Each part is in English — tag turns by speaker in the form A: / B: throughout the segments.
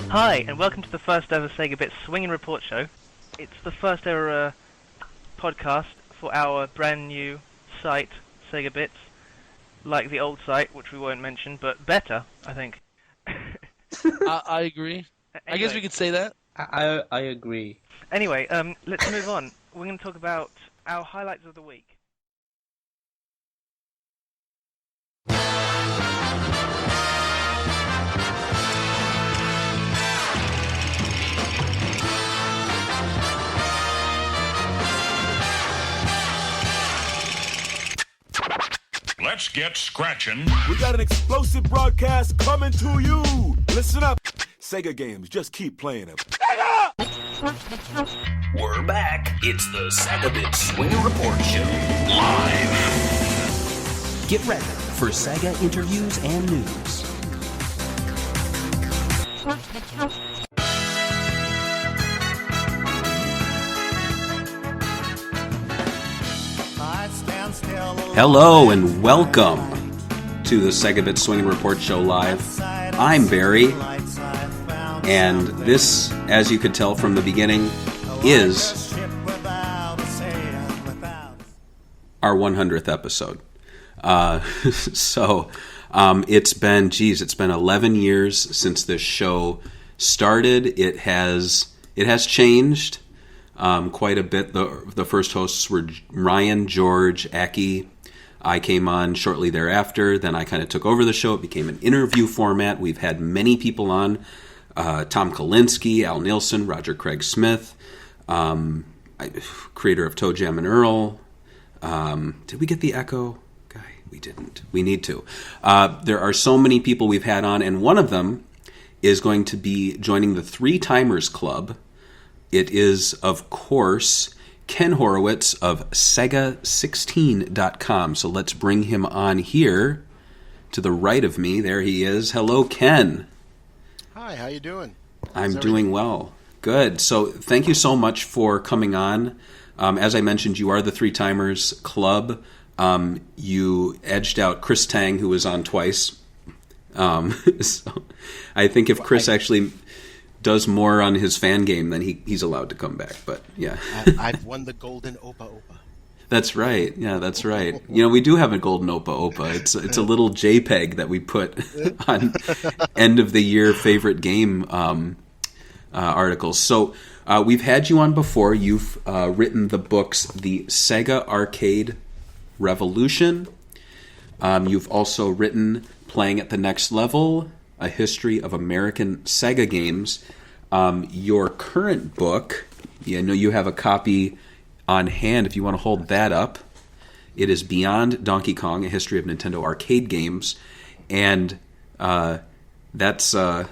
A: Hi, and welcome to the first ever SEGAbits Swingin Report Show. It's the first ever podcast for our brand new site, SEGAbits, like the old site, which we won't mention, but better, I think.
B: I agree. I guess we could say that.
C: I agree.
A: Anyway, let's move on. We're going to talk about our highlights of the week.
D: Let's get scratching.
E: We got an explosive broadcast coming to you. Listen up. Sega games, just keep playing them.
F: We're back. It's the SEGAbits Swingin Report Show. Live. Get ready for Sega interviews and news.
G: Hello and welcome to the SEGAbits Swingin Report Show Live. I'm Barry, and this, as you could tell from the beginning, is our 100th episode. It's been 11 years since this show started. It has changed quite a bit. The first hosts were Ryan, George, Aki. I came on shortly thereafter. Then I kind of took over the show. It became an interview format. We've had many people on. Tom Kalinske, Al Nielsen, Roger Craig Smith, creator of Toe Jam and Earl. Did we get the Echo guy? We didn't. We need to. There are so many people we've had on, and one of them is going to be joining the Three Timers Club. It is, of course, Ken Horowitz of Sega16.com. So let's bring him on here to the right of me. There he is. Hello, Ken.
H: Hi, how you doing?
G: I'm doing well. Good. So thank you so much for coming on. As I mentioned, you are the Three Timers Club. You edged out Chris Tang, who was on twice. So I think if Chris actually does more on his fan game, then he's allowed to come back. But yeah,
H: I've won the golden Opa Opa.
G: That's right. Yeah, that's right. You know, we do have a golden Opa Opa. It's a little JPEG that we put on end of the year favorite game articles. So we've had you on before. You've written the books, The Sega Arcade Revolution. You've also written Playing at the Next Level, A History of American Sega Games. Your current book, I know you have a copy on hand if you want to hold that up. It is Beyond Donkey Kong, A History of Nintendo Arcade Games. And that's... I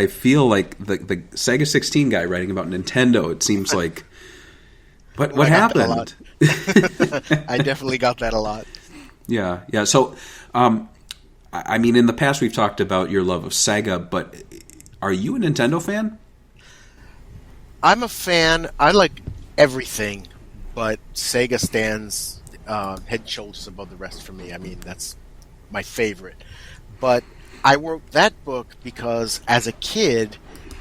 G: feel like the Sega 16 guy writing about Nintendo, it seems like... What happened?
H: I definitely got that a lot.
G: Yeah. So... I mean, in the past we've talked about your love of Sega, but are you a Nintendo fan?
H: I'm a fan. I like everything, but Sega stands head and shoulders above the rest for me. I mean, that's my favorite. But I wrote that book because as a kid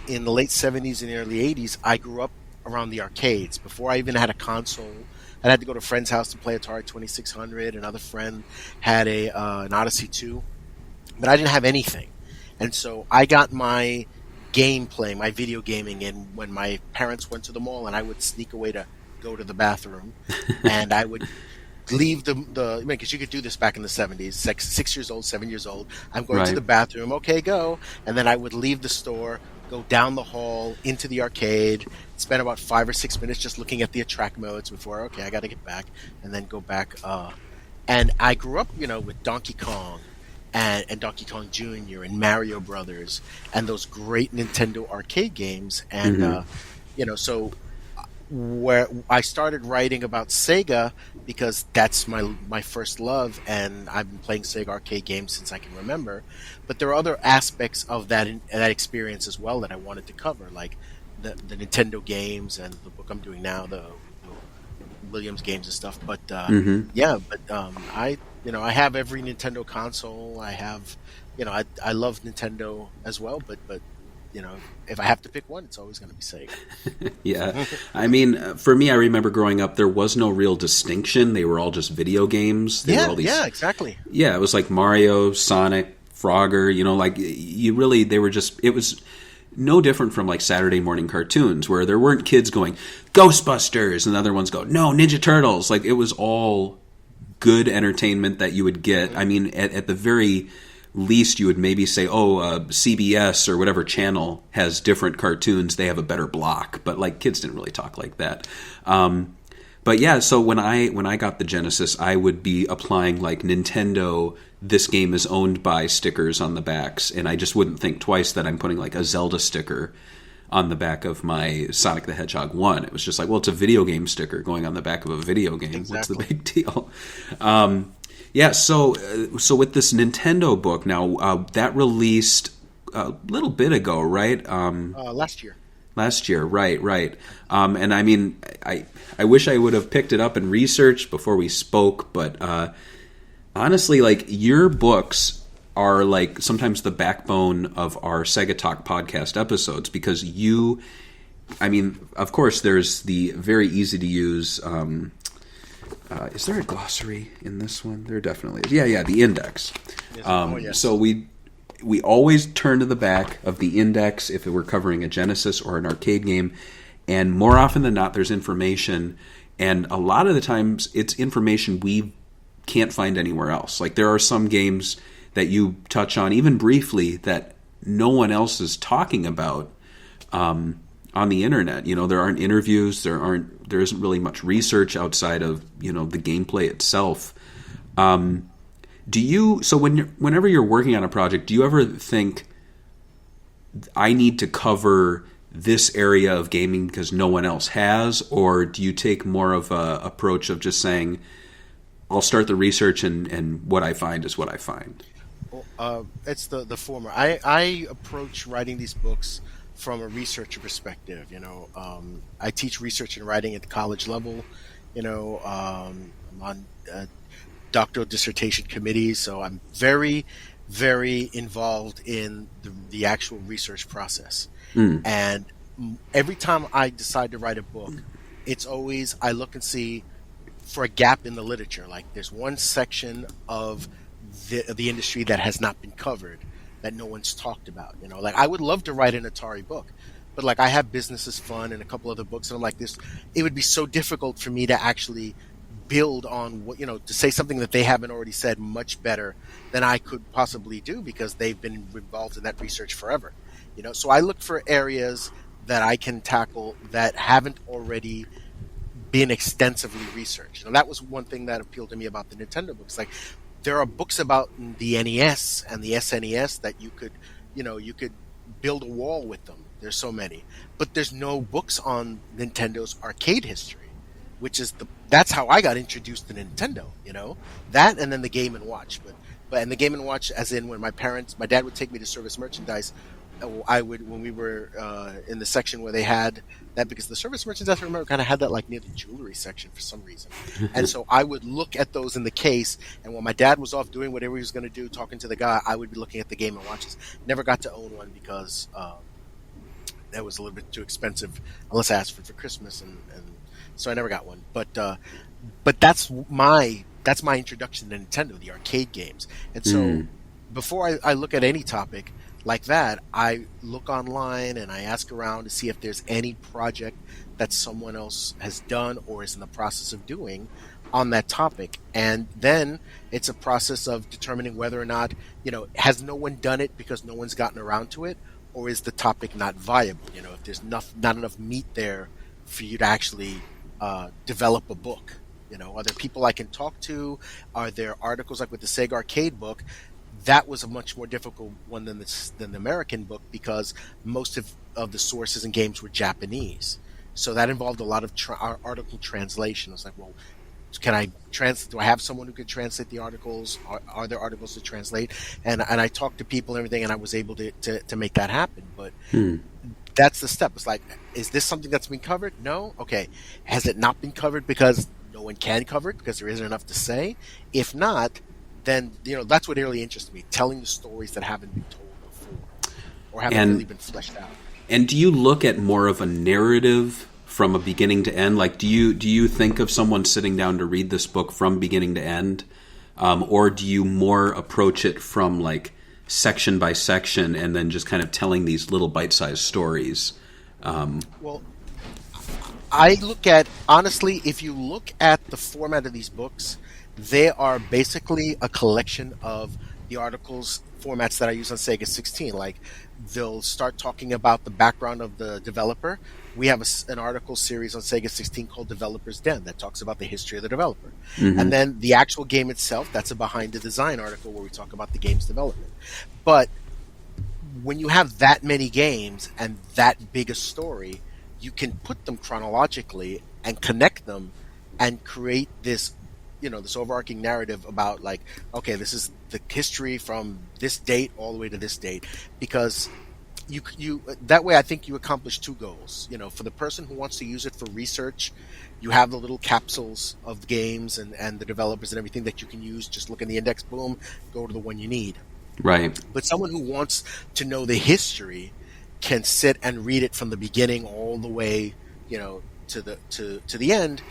H: in the late 70s and early 80s, I grew up around the arcades. Before I even had a console, I had to go to a friend's house to play Atari 2600. Another friend had an Odyssey 2. But I didn't have anything. And so I got my my video gaming in when my parents went to the mall, and I would sneak away to go to the bathroom. And I would leave because you could do this back in the 70s, 6 years old, 7 years old. I'm going to the bathroom, okay, go. And then I would leave the store, go down the hall, into the arcade, spend about 5 or 6 minutes just looking at the attract modes before, okay, I got to get back, and then go back. And I grew up, with Donkey Kong. And Donkey Kong Jr. and Mario Brothers and those great Nintendo arcade games. And, so where I started writing about Sega because that's my first love, and I've been playing Sega arcade games since I can remember. But there are other aspects of that experience as well that I wanted to cover, like the Nintendo games and the book I'm doing now, the Williams games and stuff. But I have every Nintendo console. I have, I love Nintendo as well. But if I have to pick one, it's always going to be Sega.
G: Yeah. I mean, for me, I remember growing up, there was no real distinction. They were all just video games. They were all these,
H: yeah, exactly.
G: Yeah, it was like Mario, Sonic, Frogger, it was no different from like Saturday morning cartoons where there weren't kids going, Ghostbusters, and the other ones go, no, Ninja Turtles. Like, it was all good entertainment that you would get. I mean, at the very least, you would maybe say, CBS or whatever channel has different cartoons, they have a better block. But like, kids didn't really talk like that. But yeah, so when I got the Genesis, I would be applying like Nintendo, this game is owned by stickers on the backs, and I just wouldn't think twice that I'm putting like a Zelda sticker on the back of my Sonic the Hedgehog 1. It was just like, well, it's a video game sticker going on the back of a video game.
H: Exactly.
G: What's the big deal? Yeah, so with this Nintendo book now, that released a little bit ago, right?
H: Last year.
G: Last year, right. And I mean, I wish I would have picked it up and researched before we spoke, but honestly, like, your books are like sometimes the backbone of our Sega Talk podcast episodes, because of course, there's the very easy to use. Is there a glossary in this one? There definitely is. Yeah, the index. Yes.
H: Yes.
G: So we always turn to the back of the index if we're covering a Genesis or an arcade game, and more often than not, there's information, and a lot of the times it's information we can't find anywhere else. Like, there are some games that you touch on, even briefly, that no one else is talking about on the internet. There aren't interviews, there isn't really much research outside of, the gameplay itself. Whenever you're working on a project, do you ever think, I need to cover this area of gaming because no one else has? Or do you take more of a approach of just saying, I'll start the research and what I find is what I find?
H: It's the former. I approach writing these books from a researcher perspective. I teach research and writing at the college level. I'm on doctoral dissertation committees, so I'm very, very involved in the actual research process. And every time I decide to write a book, it's always, I look and see for a gap in the literature. Like, there's one section of the industry that has not been covered, that no one's talked about. Like, I would love to write an Atari book, but like, I have Business is Fun and a couple other books, and I'm like, it would be so difficult for me to actually build on what, to say something that they haven't already said much better than I could possibly do, because they've been involved in that research forever. So I look for areas that I can tackle that haven't already been extensively researched. That was one thing that appealed to me about the Nintendo books. Like, there are books about the NES and the SNES that you could build a wall with them. There's so many, but there's no books on Nintendo's arcade history, which is that's how I got introduced to Nintendo. That, and then the Game & Watch. But the Game & Watch, as in when my dad would take me to Service Merchandise, when we were in the section where they had that, because the Service Merchandise, I remember, kind of had that like near the jewelry section for some reason. And so I would look at those in the case, and when my dad was off doing whatever he was going to do, talking to the guy, I would be looking at the Game & Watches. Never got to own one because that was a little bit too expensive, unless I asked for it for Christmas, and so I never got one. But that's my introduction to Nintendo, the arcade games. And so before I look at any topic like that, I look online and I ask around to see if there's any project that someone else has done or is in the process of doing on that topic. And then it's a process of determining whether or not, has no one done it because no one's gotten around to it, or is the topic not viable? If there's not enough meat there for you to actually develop a book. Are there people I can talk to? Are there articles like with the Sega arcade book? That was a much more difficult one than the American book, because most of the sources and games were Japanese. So that involved a lot of article translation. I was like, well, can I translate? Do I have someone who could translate the articles? Are there articles to translate? And I talked to people and everything, and I was able to make that happen. But that's the step. It's like, is this something that's been covered? No? Okay. Has it not been covered because no one can cover it, because there isn't enough to say? If not, then that's what really interests me, telling the stories that haven't been told before. or haven't really been fleshed out.
G: And do you look at more of a narrative from a beginning to end? Like, do you think of someone sitting down to read this book from beginning to end, or do you more approach it from like section by section and then just kind of telling these little bite-sized stories?
H: Well, I look at, honestly, if you look at the format of these books, they are basically a collection of the articles formats that I use on Sega 16. Like, they'll start talking about the background of the developer. We have an article series on Sega 16 called Developer's Den that talks about the history of the developer.
G: Mm-hmm.
H: And then the actual game itself, that's a behind the design article where we talk about the game's development. But when you have that many games and that big a story, you can put them chronologically and connect them and create this, this overarching narrative about, like, okay, this is the history from this date all the way to this date, because you that way I think you accomplish two goals. For the person who wants to use it for research, you have the little capsules of games and the developers and everything that you can use. Just look in the index, boom, go to the one you need.
G: Right.
H: But someone who wants to know the history can sit and read it from the beginning all the way, to the end.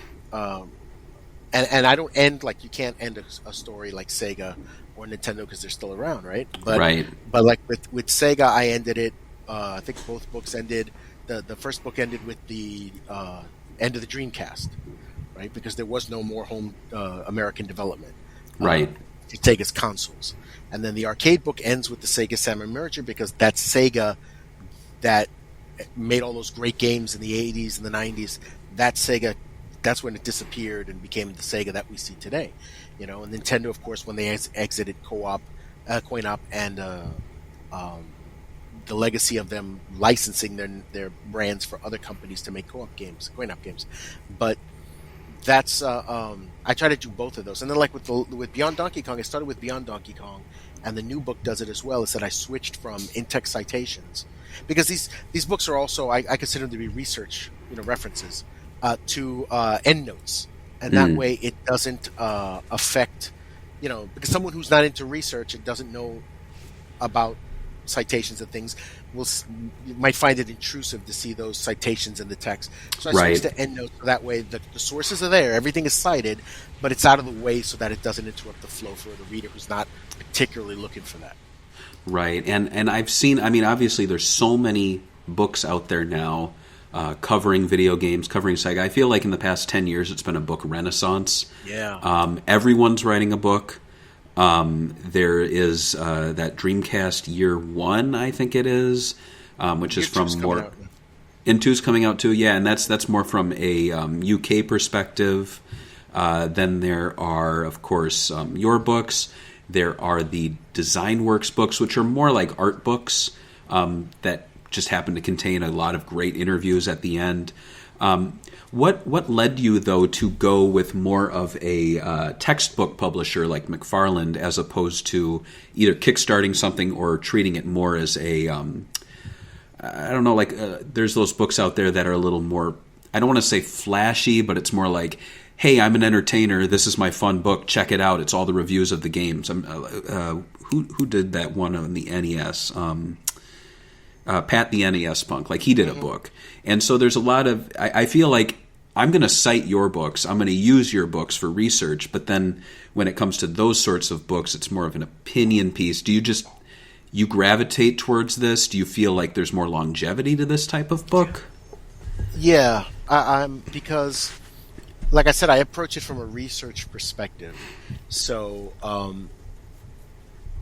H: And I don't end, like, you can't end a story like Sega or Nintendo because they're still around, right? But like with Sega, I ended it. I think both books ended. The first book ended with the end of the Dreamcast, right? Because there was no more home American development,
G: right?
H: To Sega's consoles. And then the arcade book ends with the Sega Saturn merger, because that's Sega that made all those great games in the 80s and the 90s. That's Sega. That's when it disappeared and became the Sega that we see today. And Nintendo, of course, when they exited coin-op and the legacy of them licensing their brands for other companies to make coin-op games. But that's I try to do both of those. And then, like with Beyond Donkey Kong, I started with Beyond Donkey Kong, and the new book does it as well. Is that I switched from in-text citations, because these books are also, I consider them to be research references, to endnotes, and that way it doesn't affect, because someone who's not into research and doesn't know about citations and things might find it intrusive to see those citations in the text. So I switched to endnotes, so that way the sources are there, everything is cited, but it's out of the way so that it doesn't interrupt the flow for the reader who's not particularly looking for that.
G: Right, and I've seen, obviously there's so many books out there now covering video games, covering Sega. I feel like in the past 10 years it's been a book renaissance.
H: Yeah.
G: Everyone's writing a book. There is that Dreamcast Year 1, I think it is, which is from more... And 2's coming out too, yeah, and that's more from a UK perspective. Then there are, of course, your books. There are the Design Works books, which are more like art books that just happen to contain a lot of great interviews at the end. What led you, though, to go with more of a textbook publisher like McFarland, as opposed to either kickstarting something or treating it more as a, I don't know, like there's those books out there that are a little more, I don't want to say flashy, but it's more like, hey, I'm an entertainer, this is my fun book, check it out, it's all the reviews of the games. Who did that one on the NES? Pat the NES Punk, like he did a book. And so there's a lot of, I feel like I'm going to cite your books, I'm going to use your books for research, but then when it comes to those sorts of books, it's more of an opinion piece. Do you gravitate towards this? Do you feel like there's more longevity to this type of book?
H: Yeah, I'm because, like I said, I approach it from a research perspective. So,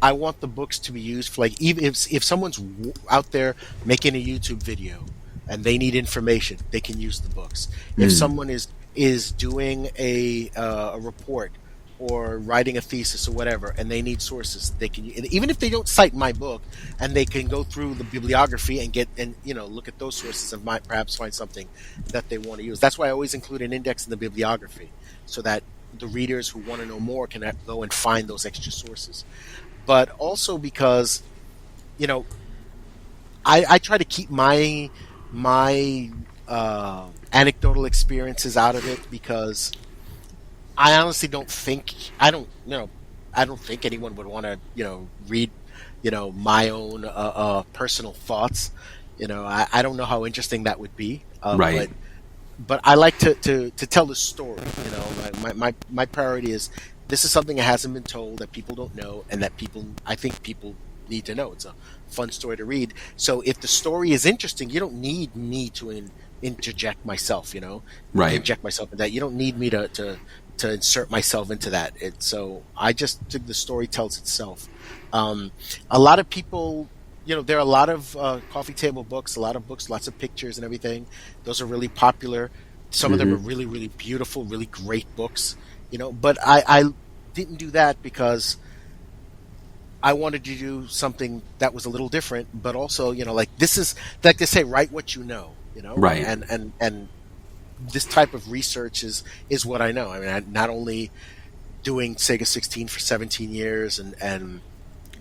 H: I want the books to be used for, like, even if someone's out there making a YouTube video and they need information, they can use the books. If someone is doing a report or writing a thesis or whatever, and they need sources, they can, even if they don't cite my book, and they can go through the bibliography and look at those sources and might perhaps find something that they want to use. That's why I always include an index in the bibliography, so that the readers who want to know more can go and find those extra sources. But also because, I try to keep my anecdotal experiences out of it, because I honestly don't think anyone would want to read my own personal thoughts. I don't know how interesting that would be.
G: Right.
H: But I like to tell the story. My priority is this is something that hasn't been told, that people don't know, and that I think people need to know. It's a fun story to read. So if the story is interesting, you don't need me to interject myself.
G: Right.
H: Inject myself in that. You don't need me to insert myself into that. So I just think the story tells itself. A lot of people. There are a lot of coffee table books, a lot of books, lots of pictures and everything. Those are really popular. Some of them are really, really beautiful, really great books. But I didn't do that because I wanted to do something that was a little different, but also, this is, like they say, write what you know,
G: Right.
H: And this type of research is what I know. I mean, I'm not only doing Sega 16 for 17 years and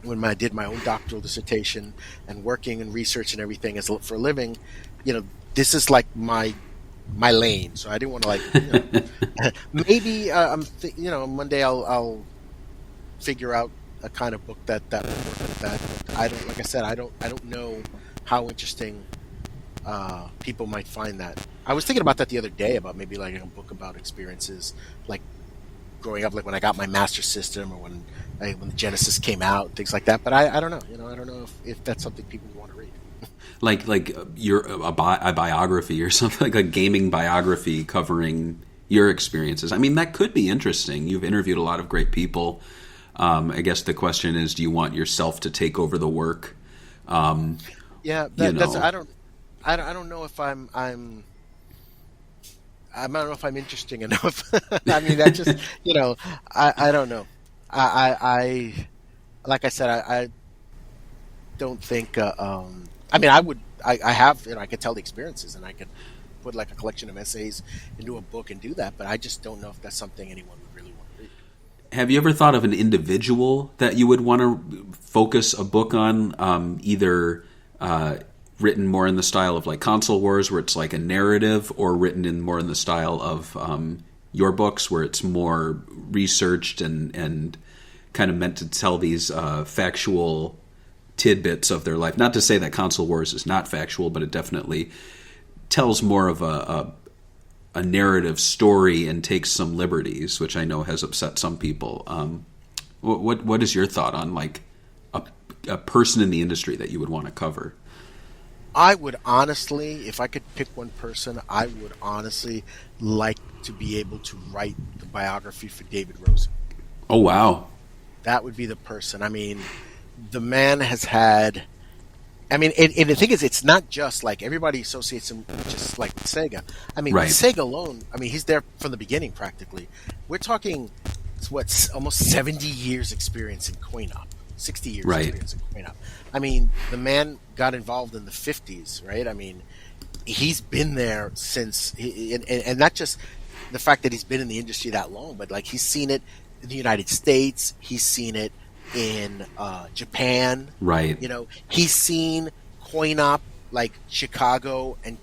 H: when I did my own doctoral dissertation and working in research and everything for a living, this is like my lane. So I didn't want to maybe one day I'll figure out a kind of book that would work with that. But I don't, like I said, I don't know how interesting people might find that. I was thinking about that the other day, about maybe like a book about experiences like growing up, like when I got my Master System or when the Genesis came out, things like that. But I don't know. I don't know if that's something people want to read.
G: Like a biography or something, like a gaming biography covering your experiences. I mean, that could be interesting. You've interviewed a lot of great people. I guess the question is, do you want yourself to take over the work?
H: Yeah, that's. I don't know if I don't know if I'm interesting enough. I mean, that just I don't know. I like I said, I don't think. I mean, I have, I could tell the experiences, and I could put like a collection of essays into a book and do that, but I just don't know if that's something anyone would really want to read.
G: Have you ever thought of an individual that you would want to focus a book on, either written more in the style of like Console Wars, where it's like a narrative, or written in more in the style of your books, where it's more researched and kind of meant to tell these factual tidbits of their life? Not to say that Console Wars is not factual, but it definitely tells more of a narrative story and takes some liberties, which I know has upset some people. What is your thought on like a person in the industry that you would want to cover?
H: I would honestly, if I could pick one person, I would honestly like to be able to write the biography for David Rosen.
G: Oh, wow.
H: That would be the person. I mean, the man has had... I mean, and the thing is, it's not just like everybody associates him just like with Sega. I mean,
G: right.
H: With Sega alone, I mean, he's there from the beginning practically. We're talking, almost 70 years experience in coin-op. 60 years
G: right.
H: experience in coin-op. I mean, the man got involved in the 50s, right? I mean, he's been there since, and not just the fact that he's been in the industry that long, but like he's seen it in the United States, he's seen it in Japan,
G: right?
H: He's seen coin-op like Chicago and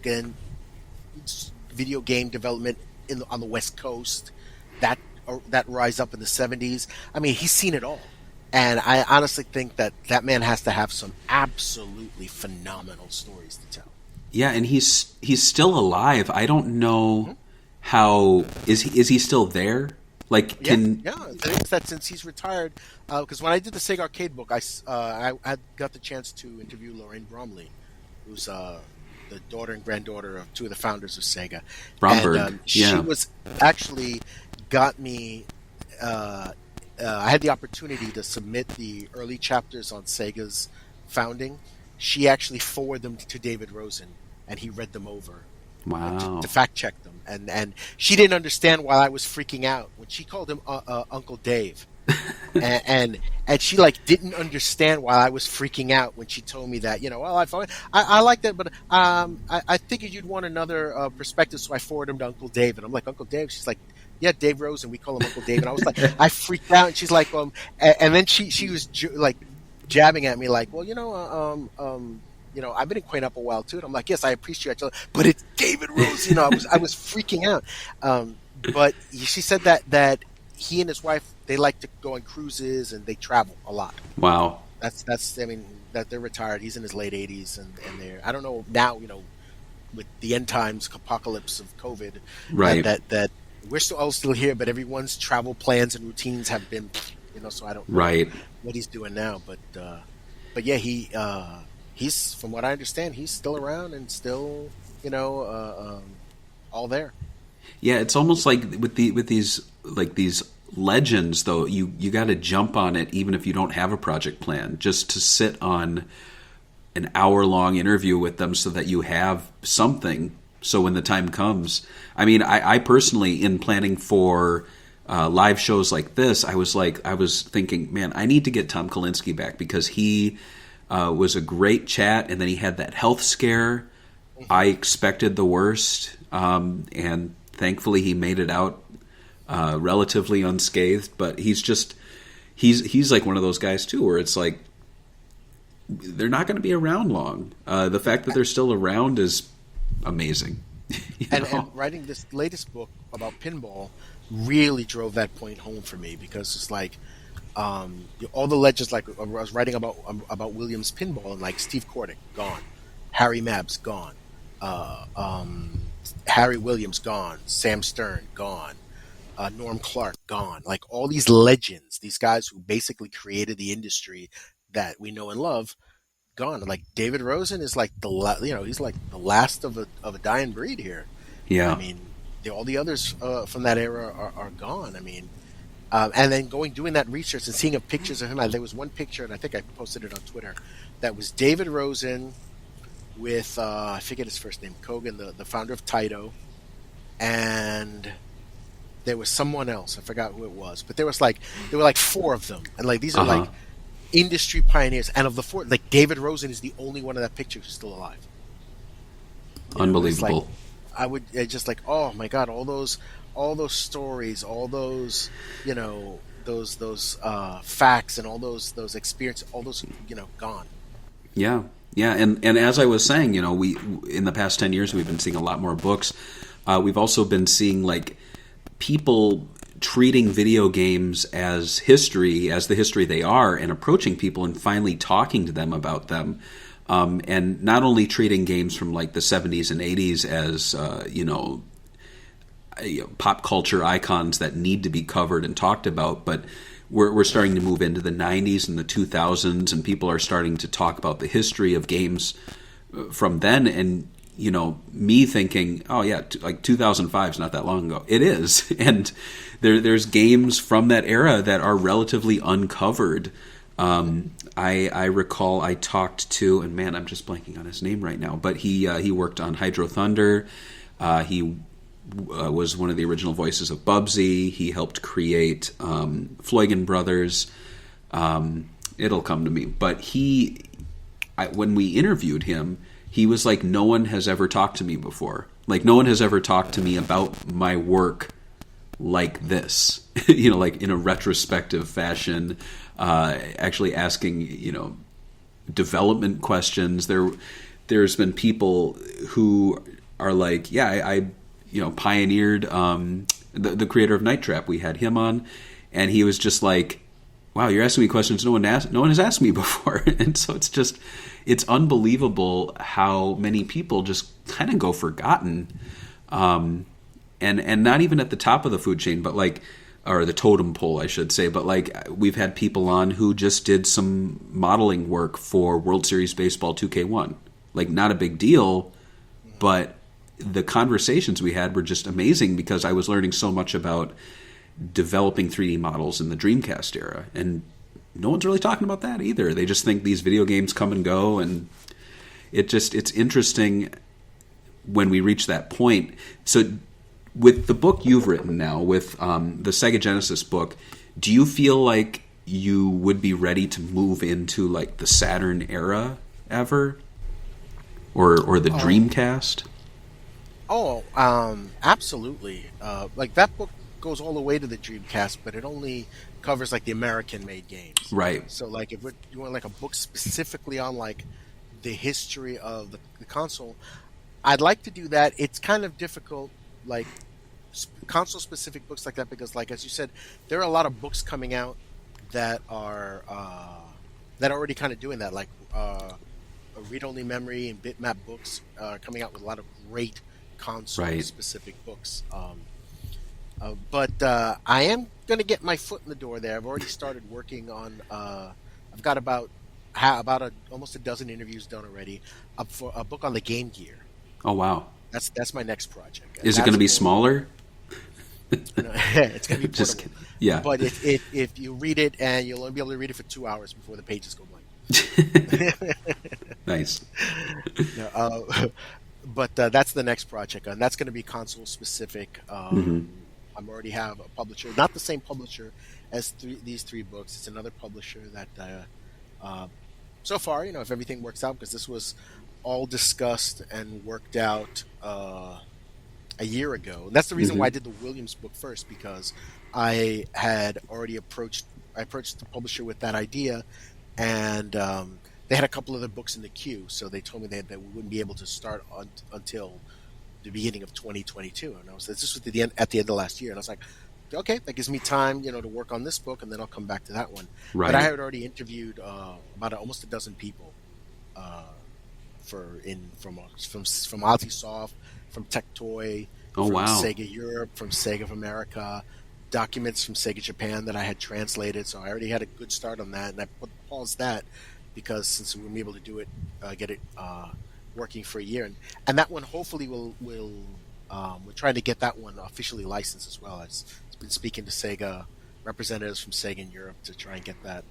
H: video game development on the West Coast that rise up in the 70s. I mean, he's seen it all. And I honestly think that man has to have some absolutely phenomenal stories to tell.
G: Yeah, and he's still alive. I don't know how is he still there? Like,
H: it's that since he's retired. Because when I did the Sega Arcade book, I got the chance to interview Lorraine Bromley, who's the daughter and granddaughter of two of the founders of Sega.
G: Bromberg.
H: And she was actually got me. I had the opportunity to submit the early chapters on Sega's founding. She actually forwarded them to David Rosen, and he read them over.
G: Wow.
H: To fact check them. And she didn't understand why I was freaking out when she called him Uncle Dave. and she like didn't understand why I was freaking out when she told me that, I like that, but I figured you'd want another perspective, so I forwarded him to Uncle Dave. And I'm like, Uncle Dave? She's like, yeah, Dave Rosen, we call him Uncle Dave. And I was like, I freaked out, and she's like, and then she was like jabbing at me like, well, I've been in coin-op a while too. And I'm like, yes, I appreciate you, but it's David Rosen. I was freaking out. But she said that he and his wife, they like to go on cruises and they travel a lot.
G: Wow.
H: That's I mean that they're retired. He's in his late 80s, and they're I don't know now. With the end times apocalypse of COVID,
G: Right.
H: that we're still here, but everyone's travel plans and routines have been, so I don't know
G: Right.
H: what he's doing now. But yeah, he's from what I understand, he's still around and still, all there.
G: Yeah, it's almost like with these legends though, you got to jump on it even if you don't have a project plan, just to sit on an hour-long interview with them so that you have something. So when the time comes, I mean, I personally, in planning for live shows like this, I was thinking, man, I need to get Tom Kalinske back because he was a great chat, and then he had that health scare. I expected the worst, and thankfully he made it out relatively unscathed. But he's like one of those guys too, where it's like they're not going to be around long. The fact that they're still around is amazing.
H: And writing this latest book about pinball really drove that point home for me, because it's like all the legends, like I was writing about Williams pinball, and like Steve Kordick gone, Harry Mabs gone, Harry Williams gone, Sam Stern gone, Norm Clark gone. Like all these legends, these guys who basically created the industry that we know and love, gone. Like David Rosen is like he's like the last of a dying breed here.
G: Yeah.
H: I mean, all the others from that era are gone. I mean, and then doing that research and seeing pictures of him. There was one picture, and I think I posted it on Twitter, that was David Rosen with I forget his first name, Kogan, the founder of Taito, and there was someone else. I forgot who it was, but there were like four of them, and like these are like industry pioneers. And of the four, like David Rosen is the only one of that picture who's still alive.
G: Unbelievable.
H: I would just like, oh my god, all those stories, all those those facts and all those experiences, all those gone.
G: Yeah, and as I was saying, we in the past 10 years we've been seeing a lot more books. We've also been seeing like people treating video games as the history they are, and approaching people and finally talking to them about them. And not only treating games from like the 70s and 80s as pop culture icons that need to be covered and talked about, but we're starting to move into the 90s and the 2000s, and people are starting to talk about the history of games from then. And me thinking, oh yeah, like 2005 is not that long ago. It is, and there's games from that era that are relatively uncovered. I recall I talked to, and man, I'm just blanking on his name right now, but he worked on Hydro Thunder. He was one of the original voices of Bubsy. He helped create Floygan Brothers. It'll come to me. But when we interviewed him, he was like, no one has ever talked to me before. Like, no one has ever talked to me about my work like this, like in a retrospective fashion, actually asking, development questions. There's been people who are like, yeah, I pioneered the creator of Night Trap. We had him on, and he was just like, wow, you're asking me questions no one has asked me before. And so it's unbelievable how many people just kind of go forgotten. And not even at the top of the food chain, but like, or the totem pole, I should say. But like, we've had people on who just did some modeling work for World Series Baseball 2K1. Like, not a big deal, but the conversations we had were just amazing, because I was learning so much about developing 3D models in the Dreamcast era. And no one's really talking about that either. They just think these video games come and go, and it's interesting when we reach that point. So with the book you've written now, with the Sega Genesis book, do you feel like you would be ready to move into like the Saturn era ever, or the Dreamcast?
H: Absolutely. Like that book goes all the way to the Dreamcast, but it only covers like the American-made games.
G: Right.
H: So like if you want like a book specifically on like the history of the console, I'd like to do that. It's kind of difficult, like console-specific books like that, because like as you said, there are a lot of books coming out that are that are already kind of doing that, like Read Only Memory and Bitmap Books coming out with a lot of great console-specific books. But I am going to get my foot in the door there. I've already started working on. I've got almost a dozen interviews done already. Up for a book on the Game Gear.
G: Oh wow!
H: That's my next project.
G: Is it going to be smaller?
H: It's going to be portable.
G: Just kidding. Yeah.
H: But if you read it, and you'll only be able to read it for 2 hours before the pages go blank.
G: Nice.
H: But that's the next project, and that's going to be console specific. I already have a publisher, not the same publisher as these 3 books. It's another publisher that so far, if everything works out, because this was all discussed and worked out a year ago. And that's the reason why I did the Williams book first, because I had already approached the publisher with that idea, and they had a couple other books in the queue, so they told me that we wouldn't be able to start until the beginning of 2022. And this was at the end of last year, and I was like, okay, that gives me time, to work on this book, and then I'll come back to that one.
G: Right.
H: But I had already interviewed about almost a dozen people from Altisoft, from Tectoy, from Sega Europe, from Sega of America, documents from Sega Japan that I had translated. So I already had a good start on that, and I paused that because since we were able to do it, get it working for a year, and that one hopefully will we're trying to get that one officially licensed as well. It's been speaking to Sega representatives from Sega in Europe to try and get that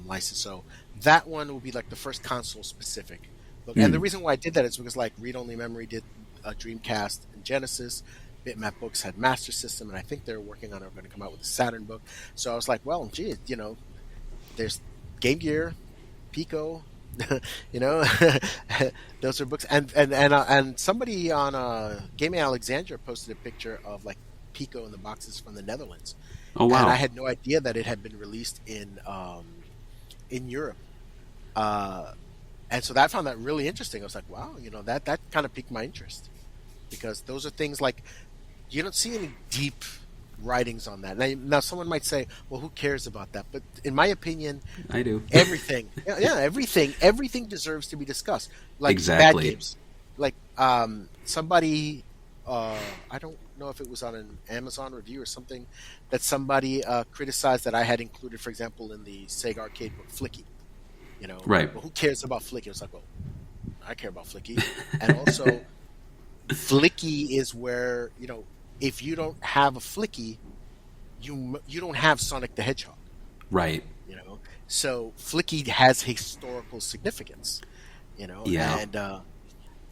H: license. So that one will be like the first console specific book. And the reason why I did that is because like Read Only Memory did Dreamcast and Genesis, Bitmap Books had Master System, and I think they're working on going to come out with a Saturn book. So I was like, well, gee, there's Game Gear, Pico, those are books. And somebody on Gaming Alexandria posted a picture of like Pico in the boxes from the Netherlands.
G: Oh wow!
H: And I had no idea that it had been released in Europe. And so I found that really interesting. I was like, wow, that kind of piqued my interest, because those are things like you don't see any deep writings on that. Now someone might say, well, who cares about that? But in my opinion,
G: I do.
H: Everything, everything deserves to be discussed. Like
G: exactly.
H: Bad games, like somebody, I don't know if it was on an Amazon review or something, that somebody criticized that I had included, for example, in the Sega arcade book Flicky.
G: Right.
H: Well, who cares about Flicky? It's like, well, I care about Flicky, and also Flicky is where if you don't have a Flicky, you don't have Sonic the Hedgehog.
G: Right.
H: So Flicky has historical significance.
G: Yeah.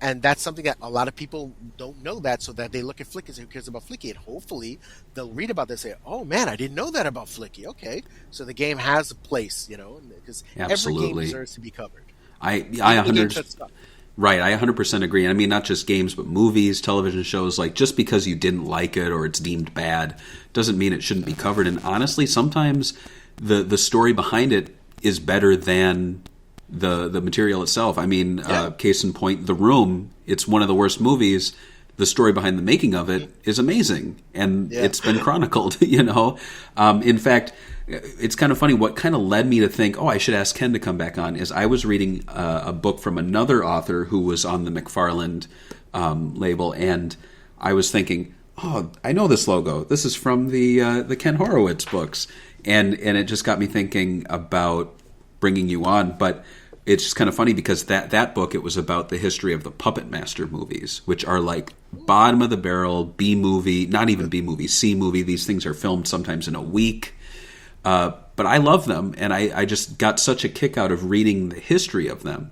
H: And that's something that a lot of people don't know, that, so that they look at Flicky and say, who cares about Flicky? And hopefully they'll read about this and say, oh man, I didn't know that about Flicky. Okay, so the game has a place, because every game deserves to be covered.
G: I 100% agree. I mean, not just games, but movies, television shows. Like, just because you didn't like it or it's deemed bad doesn't mean it shouldn't be covered. And honestly, sometimes the story behind it is better than the material itself. I mean, case in point, The Room. It's one of the worst movies. The story behind the making of it is amazing, and it's been chronicled. In fact, it's kind of funny. What kind of led me to think, I should ask Ken to come back on, is I was reading a book from another author who was on the McFarland label, and I was thinking, I know this logo. This is from the Ken Horowitz books, and it just got me thinking about bringing you on. But it's just kind of funny because that book, it was about the history of the Puppet Master movies, which are like bottom of the barrel B movie, not even B movie, C movie. These things are filmed sometimes in a week. But I love them, and I just got such a kick out of reading the history of them.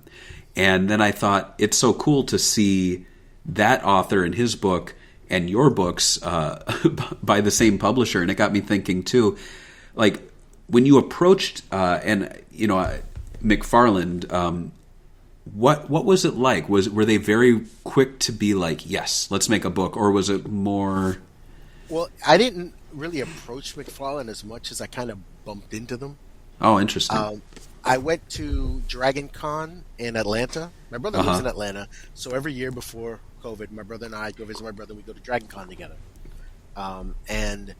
G: And then I thought, it's so cool to see that author and his book and your books by the same publisher. And it got me thinking, too, like, when you approached, McFarland, what was it like? Were they very quick to be like, yes, let's make a book? Or was it more...
H: Well, I didn't really approach McFarlane as much as I kind of bumped into them.
G: Oh, interesting.
H: I went to Dragon Con in Atlanta. My brother lives in Atlanta, so every year before COVID, my brother and I go visit my brother, and we go to Dragon Con together. And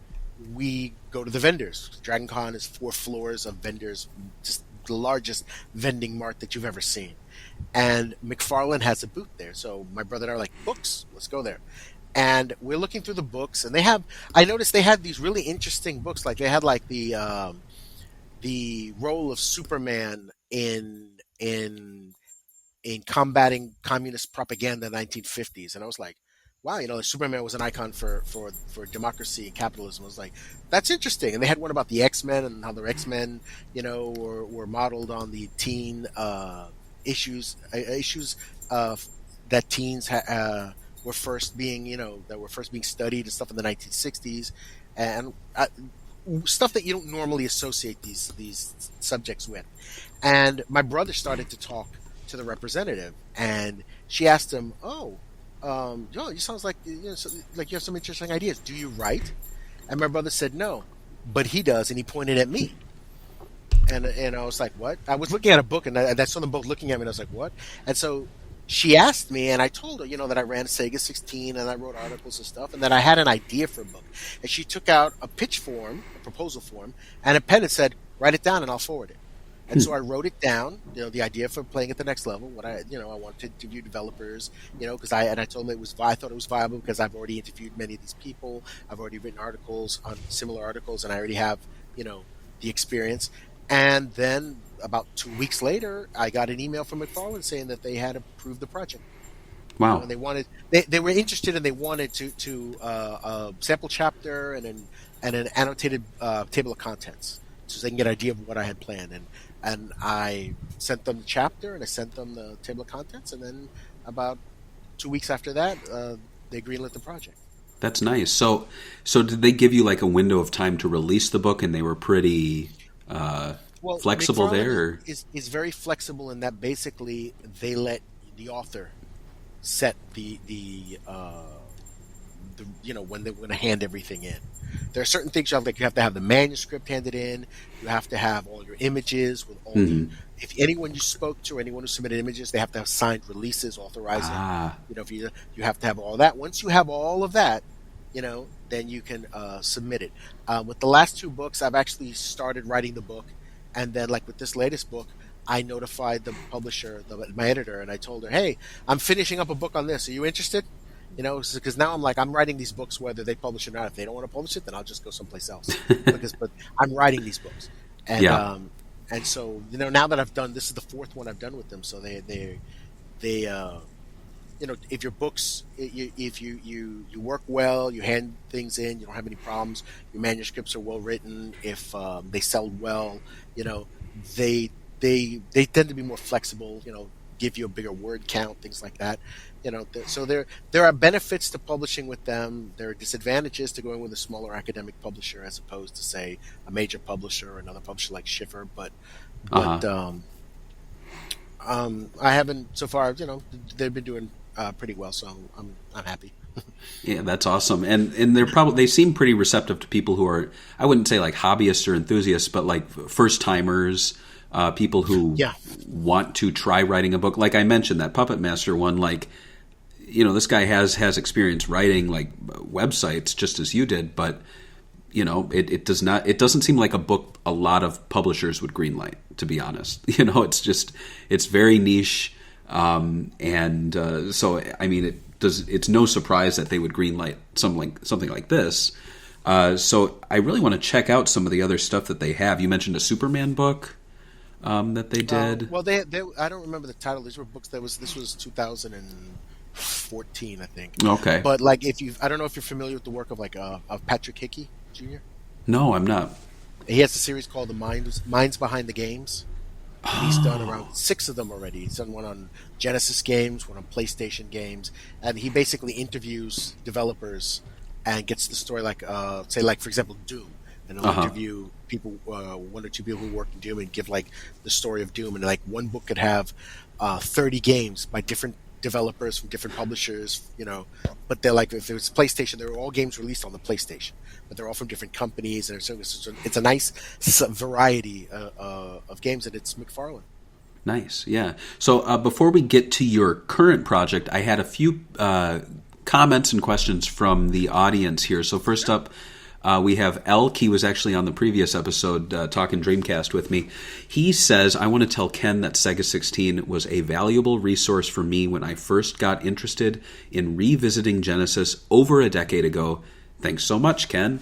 H: we go to the vendors. Dragon Con is 4 floors of vendors just the largest vending mart that you've ever seen. And McFarlane has a booth there. So my brother and I are like, books, let's go there. And we're looking through the books, and I noticed they had these really interesting books. Like they had like the role of Superman in combating communist propaganda in the 1950s. And I was like, wow, Superman was an icon for democracy and capitalism. I was like, that's interesting. And they had one about the X-Men and how the X-Men, were modeled on the teen issues that teens were first being, studied and stuff in the 1960s, and stuff that you don't normally associate these subjects with. And my brother started to talk to the representative, and she asked him, Joe, you sounds like like you have some interesting ideas. Do you write? And my brother said no, but he does, and he pointed at me. And I was like, what? I was looking at a book, and I saw them both looking at me, and I was like, what? And so she asked me, and I told her, that I ran Sega 16, and I wrote articles and stuff, and that I had an idea for a book. And she took out a pitch form, a proposal form, and a pen and said, write it down, and I'll forward it. And so I wrote it down, the idea for playing at the next level. What I wanted to interview developers, because I told them I thought it was viable because I've already interviewed many of these people. I've already written articles on similar articles, and I already have, the experience. And then about 2 weeks later, I got an email from McFarlane saying that they had approved the project.
G: Wow!
H: And they were interested, and they wanted to sample chapter and an annotated table of contents, so they can get an idea of what I had planned. And I sent them the chapter, and I sent them the table of contents, and then about 2 weeks after that, they greenlit the project.
G: That's nice. So did they give you like a window of time to release the book, and they were pretty flexible
H: McFarlane
G: there? Or?
H: Is very flexible in that basically they let the author set the when they're going to hand everything in. There are certain things you have to have the manuscript handed in. You have to have all your images with all if anyone you spoke to or anyone who submitted images, they have to have signed releases authorizing. If you have to have all that. Once you have all of that, then you can submit it. With the last two books, I've actually started writing the book, and then like with this latest book, I notified the publisher, my editor, and I told her, "Hey, I'm finishing up a book on this. Are you interested?" Because now I'm writing these books whether they publish it or not. If they don't want to publish it, then I'll just go someplace else. But I'm writing these books, and and so now that I've done, this is the fourth one I've done with them. So they if your books, if you work well, you hand things in, you don't have any problems, your manuscripts are well written, if they sell well, they tend to be more flexible, give you a bigger word count, things like that. So there are benefits to publishing with them. There are disadvantages to going with a smaller academic publisher as opposed to, say, a major publisher or another publisher like Schiffer. But I haven't so far. They've been doing pretty well, so I'm happy.
G: Yeah, that's awesome. And they seem pretty receptive to people who are, I wouldn't say like hobbyists or enthusiasts, but like first timers. People who want to try writing a book. Like I mentioned, that Puppet Master one, this guy has experience writing like websites just as you did, but it doesn't seem like a book a lot of publishers would greenlight, to be honest. It's very niche. So I mean, it's no surprise that they would greenlight something like this. So I really want to check out some of the other stuff that they have. You mentioned a Superman book. That they did.
H: Well, they I don't remember the title. These were books this was 2014, I think.
G: Okay.
H: But I don't know if you're familiar with the work of of Patrick Hickey Jr.
G: No, I'm not.
H: He has a series called The Minds Behind the Games. And he's done around 6 of them already. He's done one on Genesis games, one on PlayStation games, and he basically interviews developers and gets the story for example, Doom. And he'll interview people, 1 or 2 people who work in Doom, and give the story of Doom. And one book could have 30 games by different developers from different publishers, But they're if it was PlayStation, they were all games released on the PlayStation, but they're all from different companies, and it's a nice variety of games, and it's McFarlane.
G: Nice, yeah. So before we get to your current project, I had a few comments and questions from the audience here. So first up. We have Elk. He was actually on the previous episode talking Dreamcast with me. He says, I want to tell Ken that Sega 16 was a valuable resource for me when I first got interested in revisiting Genesis over a decade ago. Thanks so much, Ken.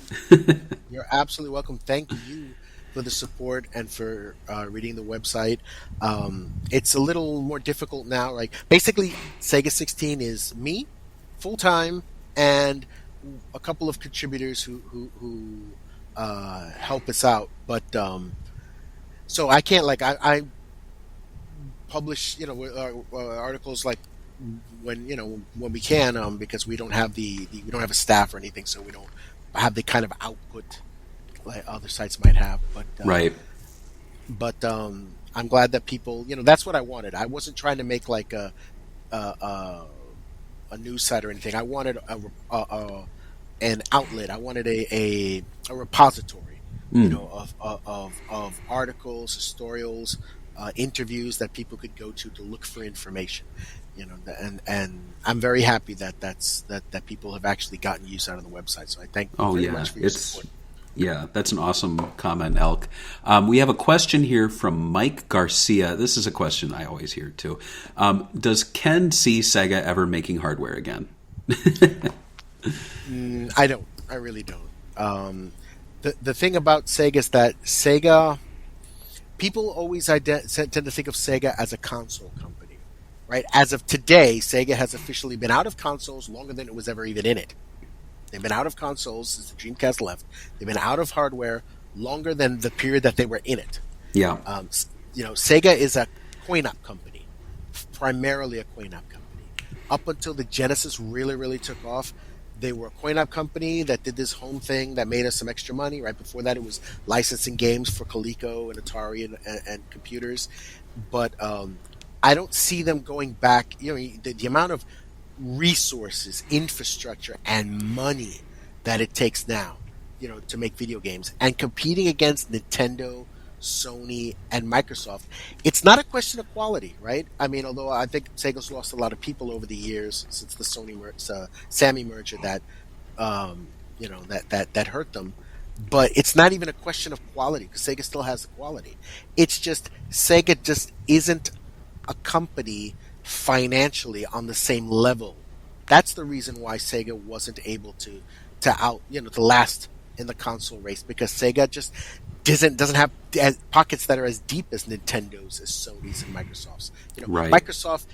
H: You're absolutely welcome. Thank you for the support and for reading the website. It's a little more difficult now. Like, basically, Sega 16 is me, full-time, and a couple of contributors who help us out, but so I can't I publish articles like when we can because we don't have we don't have a staff or anything, so we don't have the kind of output like other sites might have. But
G: right.
H: But I'm glad that people that's what I wanted. I wasn't trying to make like a news site or anything. I wanted an outlet. I wanted a repository, of articles, historials, interviews that people could go to look for information. And I'm very happy that people have actually gotten use out of the website. So I thank you very much for your support.
G: Yeah, that's an awesome comment, Elk. We have a question here from Mike Garcia. This is a question I always hear, too. Does Ken see Sega ever making hardware again?
H: I don't. I really don't. The thing about Sega is that Sega... People always tend to think of Sega as a console company, right? As of today, Sega has officially been out of consoles longer than it was ever even in it. They've been out of consoles since the Dreamcast left. They've been out of hardware longer than the period that they were in it.
G: Yeah.
H: Sega is a coin-op company, primarily a coin-op company. Up until the Genesis really, really took off, they were a coin-op company that did this home thing that made us some extra money. Right before that, it was licensing games for Coleco and Atari and computers. But I don't see them going back. The amount of resources, infrastructure, and money that it takes now, to make video games and competing against Nintendo, Sony, and Microsoft. It's not a question of quality, right? I mean, although I think Sega's lost a lot of people over the years since the Sony Sammy merger that that hurt them. But it's not even a question of quality because Sega still has the quality. It's just Sega just isn't a company financially on the same level. That's the reason why Sega wasn't able to last in the console race, because Sega just doesn't have pockets that are as deep as Nintendo's, as Sony's, and Microsoft's.
G: Right.
H: Microsoft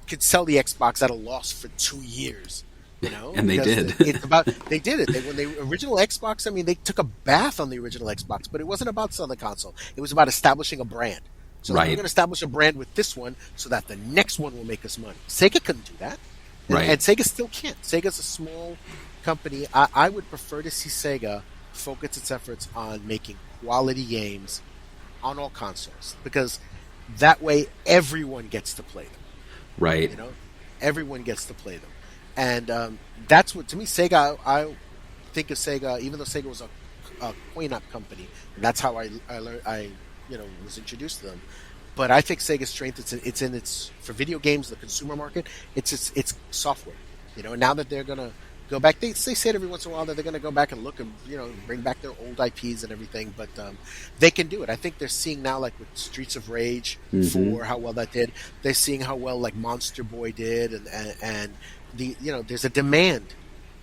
H: could sell the Xbox at a loss for 2 years.
G: And they did.
H: They did it. When the original Xbox, I mean, they took a bath on the original Xbox, but it wasn't about selling the console. It was about establishing a brand. So we're going to establish a brand with this one so that the next one will make us money. Sega couldn't do that. And Sega still can't. Sega's a small company. I would prefer to see Sega focus its efforts on making quality games on all consoles, because that way everyone gets to play them.
G: Right.
H: Everyone gets to play them. And that's what, to me, Sega, I think of Sega, even though Sega was a coin-op company, and that's how I learned, was introduced to them. But I think Sega's strength, it's in its for video games, the consumer market, it's software. Now that they're gonna go back, they say it every once in a while that they're gonna go back and look and bring back their old IPs and everything, but they can do it. I think they're seeing now, like with Streets of Rage 4, how well that did. They're seeing how well like Monster Boy did, and there's a demand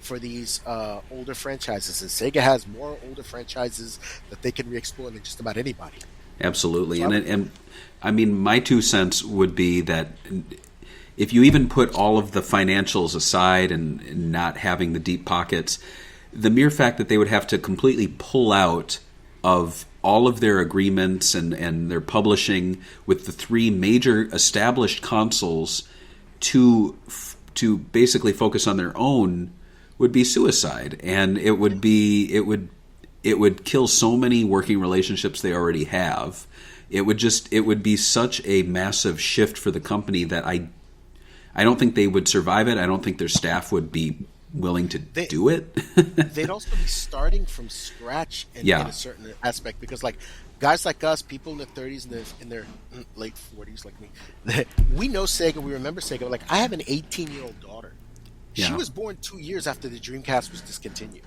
H: for these older franchises, and Sega has more older franchises that they can re-explore than just about anybody.
G: Absolutely. And I mean, my 2 cents would be that if you even put all of the financials aside and not having the deep pockets, the mere fact that they would have to completely pull out of all of their agreements and their publishing with the 3 major established consoles to basically focus on their own would be suicide. And it would kill so many working relationships they already have. It would be such a massive shift for the company that I don't think they would survive it. I don't think their staff would be willing to do it.
H: They'd also be starting from scratch in a certain aspect, because like guys like us, people in their 30s and in their late 40s like me, we know Sega, we remember Sega. Like, I have an 18-year-old daughter. She was born 2 years after the Dreamcast was discontinued.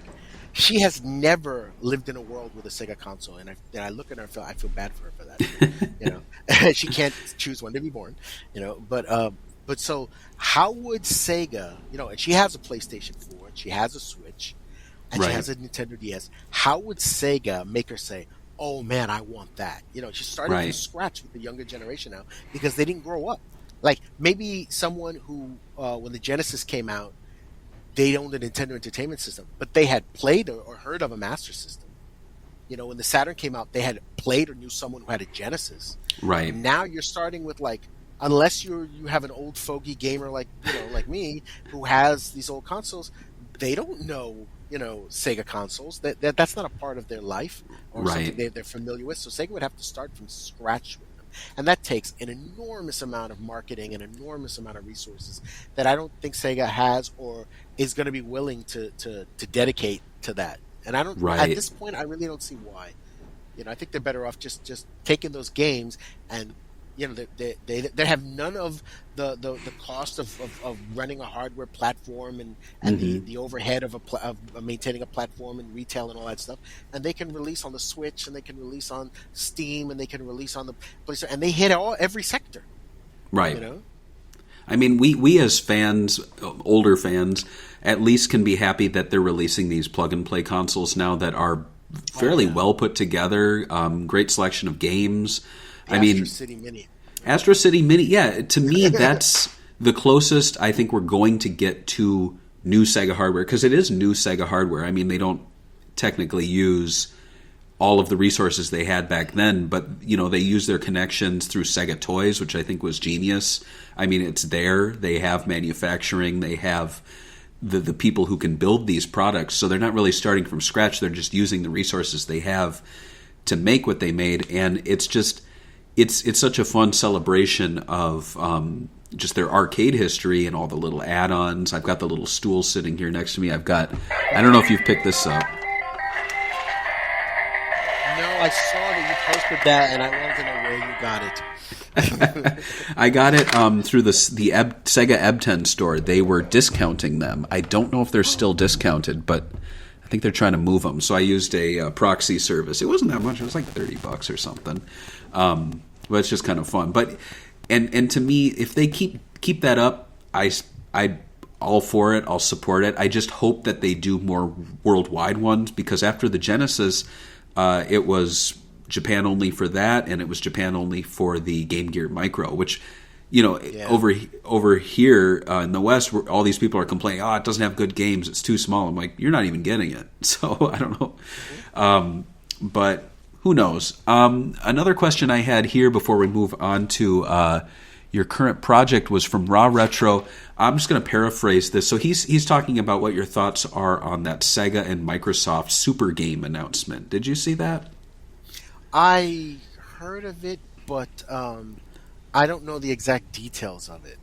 H: she has never lived in a world with a Sega console, and I look at her and I feel bad for her for that. She can't choose when to be born, But so, how would Sega, and she has a PlayStation 4, and she has a Switch, and she has a Nintendo DS. How would Sega make her say, "Oh man, I want that"? She's starting from scratch with the younger generation now because they didn't grow up. Like maybe someone who, when the Genesis came out, they owned a Nintendo Entertainment System, but they had played or heard of a Master System. When the Saturn came out, they had played or knew someone who had a Genesis. Right. And now you're starting with unless you have an old fogey gamer like me who has these old consoles, they don't know Sega consoles. That's not a part of their life or something they're familiar with. So Sega would have to start from scratch with them, and that takes an enormous amount of marketing and an enormous amount of resources that I don't think Sega has or is going to be willing to dedicate to that. And I don't at this point. I really don't see why. I think they're better off just taking those games and. They have none of the cost of running a hardware platform and the overhead of maintaining a platform and retail and all that stuff, and they can release on the Switch and they can release on Steam and they can release on the PlayStation, and they hit every sector. Right.
G: I mean, we as fans, older fans, at least can be happy that they're releasing these plug and play consoles now that are fairly well put together. Great selection of games.
H: Astro City Mini.
G: Astro City Mini, yeah. To me, that's the closest I think we're going to get to new Sega hardware, because it is new Sega hardware. I mean, they don't technically use all of the resources they had back then, but they use their connections through Sega Toys, which I think was genius. I mean, it's there. They have manufacturing. They have the people who can build these products, so they're not really starting from scratch. They're just using the resources they have to make what they made, and it's just. It's such a fun celebration of just their arcade history and all the little add-ons. I've got the little stool sitting here next to me. I don't know if you've picked this up.
H: No, I saw that you posted that, and I wanted to know where you got it.
G: I got it through the Sega Ebten store. They were discounting them. I don't know if they're still discounted, but I think they're trying to move them. So I used a proxy service. It wasn't that much. It was like $30 or something. But it's just kind of fun. But and to me, if they keep that up, I all for it. I'll support it. I just hope that they do more worldwide ones, because after the Genesis, it was Japan only for that, and it was Japan only for the Game Gear Micro, which over here in the West, where all these people are complaining, it doesn't have good games, it's too small. I'm like, you're not even getting it. So I don't know. But who knows? Another question I had here before we move on to your current project was from Raw Retro. I'm just going to paraphrase this. So he's talking about what your thoughts are on that Sega and Microsoft Super Game announcement. Did you see that?
H: I heard of it, but I don't know the exact details of it.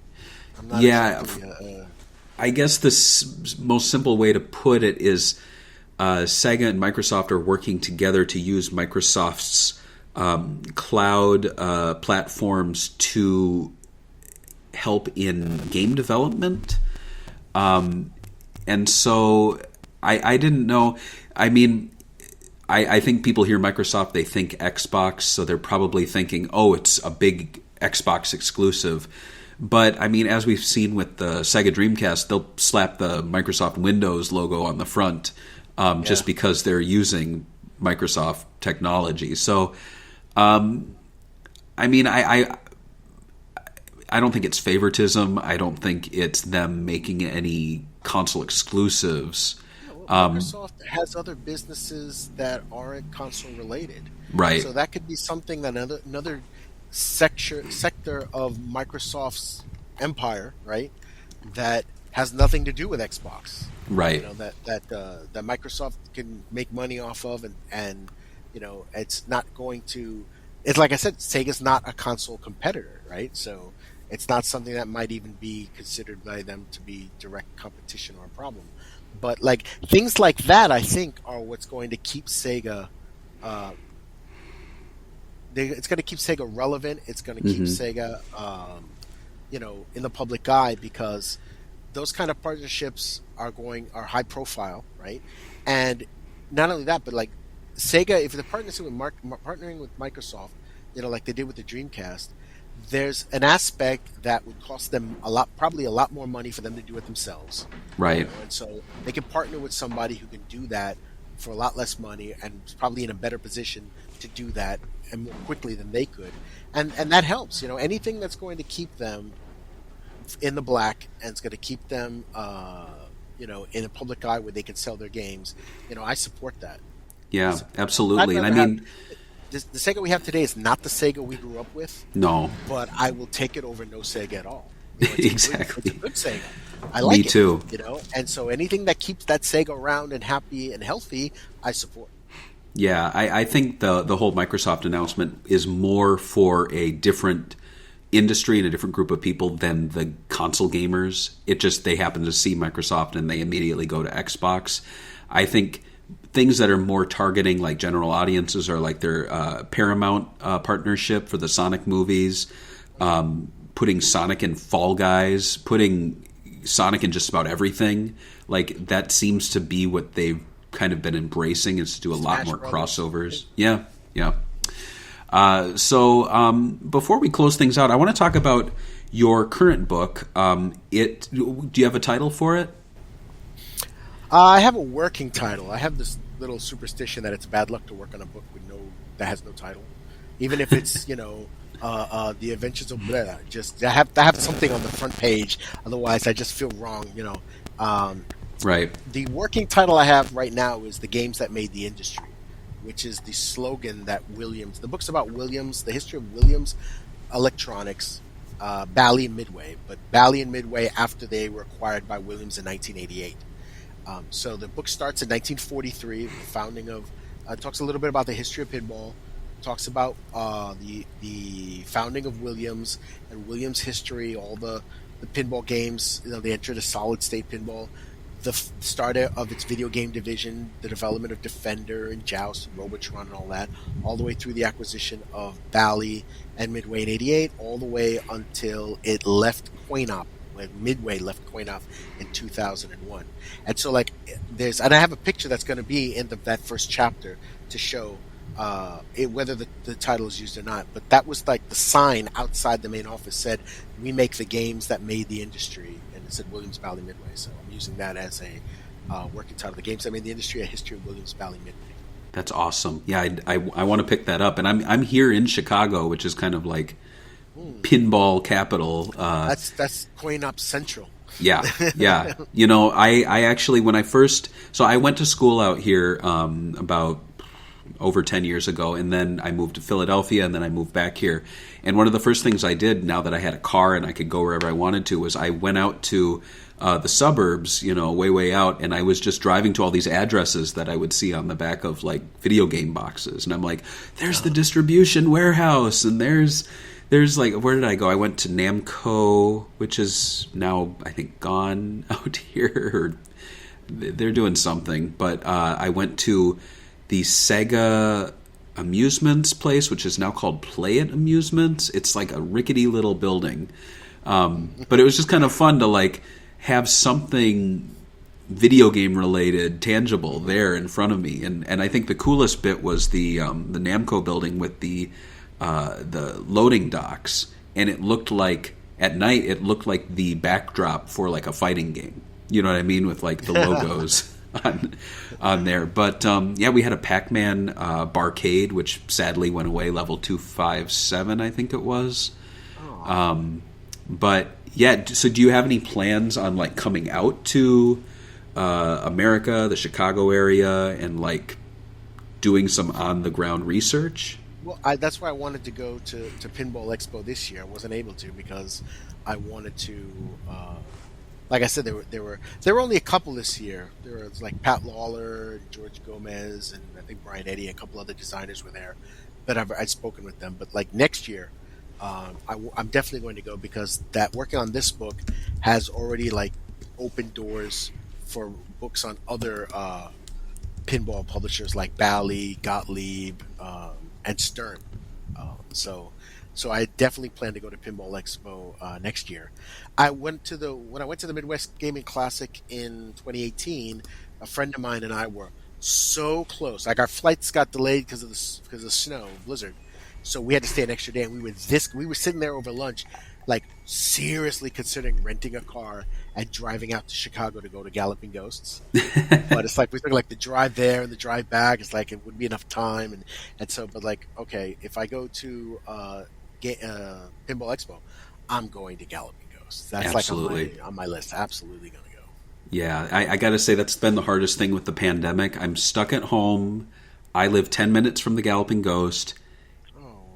H: I'm not exactly,
G: I guess the most simple way to put it is Sega and Microsoft are working together to use Microsoft's cloud platforms to help in game development. And so I didn't know. I mean, I think people hear Microsoft, they think Xbox, so they're probably thinking, it's a big Xbox exclusive. But, I mean, as we've seen with the Sega Dreamcast, they'll slap the Microsoft Windows logo on the front just because they're using Microsoft technology. So, I mean, I don't think it's favoritism. I don't think it's them making any console exclusives.
H: Microsoft has other businesses that aren't console related,
G: right?
H: So that could be something that another sector of Microsoft's empire, right? That has nothing to do with Xbox,
G: right?
H: That Microsoft can make money off of, and it's not going to. It's like I said, Sega's not a console competitor, right? So it's not something that might even be considered by them to be direct competition or a problem. But like things like that, I think, are what's going to keep Sega. It's going to keep Sega relevant. It's going to keep Sega, in the public eye, because those kind of partnerships are high profile, right? And not only that, but like Sega, if they're partnering with Microsoft, like they did with the Dreamcast, there's an aspect that would cost them probably a lot more money for them to do it themselves.
G: Right.
H: And so they can partner with somebody who can do that for a lot less money and probably in a better position to do that and more quickly than they could. And that helps. Anything that's going to keep them in the black and it's going to keep them, in a public eye where they can sell their games, I support that.
G: Yeah, absolutely. And I mean,
H: the Sega we have today is not the Sega we grew up with.
G: No.
H: But I will take it over no Sega at all.
G: Exactly.
H: It's a good Sega. I like it.
G: Me too.
H: And so anything that keeps that Sega around and happy and healthy, I support.
G: Yeah, I think the whole Microsoft announcement is more for a different industry and a different group of people than the console gamers. It just, they happen to see Microsoft and they immediately go to Xbox. I think things that are more targeting like general audiences are like their Paramount partnership for the Sonic movies, putting Sonic in Fall Guys, putting Sonic in just about everything. Like that seems to be what they've kind of been embracing, is to do a lot more crossovers. Yeah. So before we close things out, I want to talk about your current book. Do you have a title for it?
H: I have a working title. I have this little superstition that it's bad luck to work on a book that has no title, even if it's The Adventures of Blair. Just I have to have something on the front page, otherwise I just feel wrong.
G: Right.
H: The working title I have right now is The Games That Made the Industry, which is the slogan that Williams. The book's about Williams, the history of Williams Electronics, Bally and Midway, but Bally and Midway after they were acquired by Williams in 1988. So the book starts in 1943, the founding of. Talks a little bit about the history of pinball. Talks about the founding of Williams and Williams' history, all the pinball games. They entered a solid state pinball. The start of its video game division, the development of Defender and Joust and Robotron and all that, all the way through the acquisition of Bally and Midway in '88, all the way until it left Coin-Op. When Midway left Coin-Op in 2001. And so and I have a picture that's going to be in that first chapter to show whether the title is used or not. But that was like the sign outside the main office said, "We make the games that made the industry," and it said Williams Bally Midway. So I'm using that as a working title. The Games That Made the Industry: A History of Williams Bally Midway.
G: That's awesome. Yeah, I want to pick that up. And I'm here in Chicago, which is kind of like pinball capital.
H: That's Coin-Op Central.
G: Yeah. I actually, when I first, so I went to school out here about over 10 years ago, and then I moved to Philadelphia, and then I moved back here. And one of the first things I did, now that I had a car and I could go wherever I wanted to, was I went out to the suburbs, way out, and I was just driving to all these addresses that I would see on the back of like video game boxes, and I'm like, there's the distribution warehouse, and there's like, where did I go? I went to Namco, which is now, I think, gone out here. They're doing something. But I went to the Sega Amusements place, which is now called Play It Amusements. It's like a rickety little building. But it was just kind of fun to like have something video game related, tangible there in front of me. And I think the coolest bit was the Namco building with the loading docks, and it looked like at night the backdrop for like a fighting game. You know what I mean, with like the logos on there. But we had a Pac-Man barcade, which sadly went away, level 257, I think it was. But yeah, so do you have any plans on like coming out to America, the Chicago area, and like doing some on the ground research?
H: Well, that's why I wanted to go to Pinball Expo this year. I wasn't able to because I wanted to. Like I said, there were only a couple this year. There was like Pat Lawler, George Gomez, and I think Brian Eddy, and a couple other designers were there. But I'd spoken with them. But like next year, I'm definitely going to go because that working on this book has already like opened doors for books on other pinball publishers like Bally, Gottlieb, and Stern. So I definitely plan to go to Pinball Expo next year. When I went to the Midwest Gaming Classic in 2018, a friend of mine and I were so close. Like our flights got delayed because of the snow blizzard, so we had to stay an extra day. And we were sitting there over lunch, like seriously considering renting a car and driving out to Chicago to go to Galloping Ghosts. But it's like we took like the drive there and the drive back. It's like it wouldn't be enough time, and so but like okay, if I go to Pinball Expo, I'm going to Galloping Ghosts. That's
G: Absolutely.
H: like on my list. Absolutely going to go.
G: Yeah, I got to say that's been the hardest thing with the pandemic. I'm stuck at home. I live 10 minutes from the Galloping Ghost.